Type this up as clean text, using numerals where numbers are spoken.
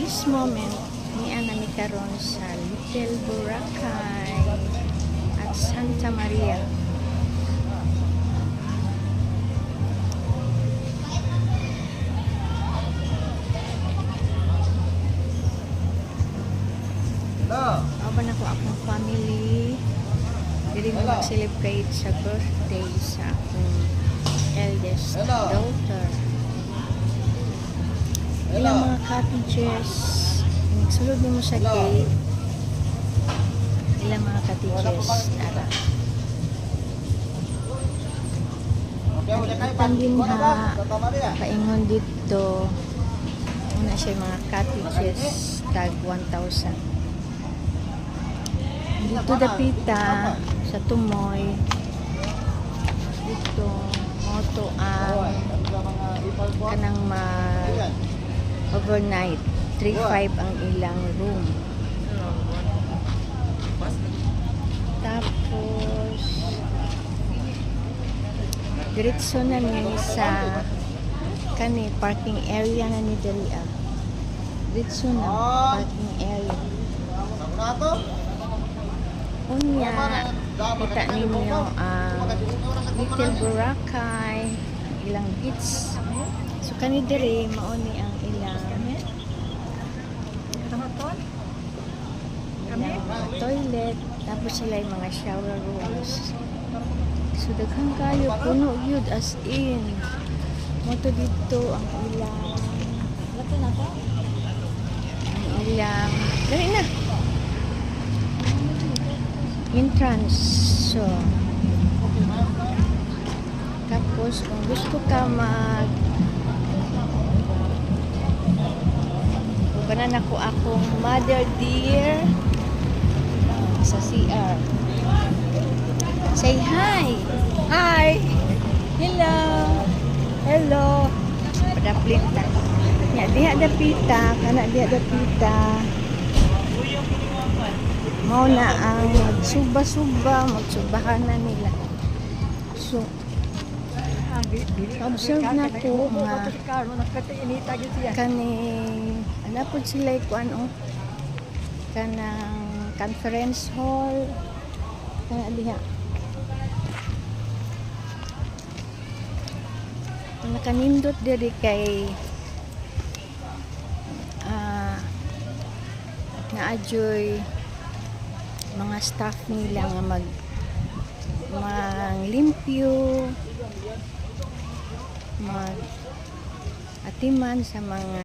this moment, niya nami karon sa Little Boracay at Santa Maria. Aban ako akong family. Dili mo mag-celebrate sa birthday sa akong eldest daughter. Ilang mga cottages. Sulod mo sa gate. Ilang mga cottages. Tara. Nakikita din ha. Paingon dito. Una siya mga cottages. Tag 1,000. Dito dapita sa Tumoy. Dito moto ang kanang overnight 3,500 ang ilang room. Tapos diretso na ni sa kani parking area na ni dali diretso na parking area. Unya kita ninyo ang Little Boracay, ilang beach. So kani diri mao ni ang ilang toilet, tapos sila yung mga shower rooms. So daghang kayo puno gyud as in. Moto dito ang ilang dali na entrance. So tapos kung gusto ka banan ako akong mother dear sa CR. Say hi. Hi. Hello. Hello. Padaplinta. Ya diha dapita, kana diha dapita. Mao na ang magsuba-suba, magsubahan na nila. So observe na ko nga kani anapod sila kuan kanang conference hall kana diha. Nakanindot diri kay naajoy mga staff nila nga maglimpyo, mag atiman sa mga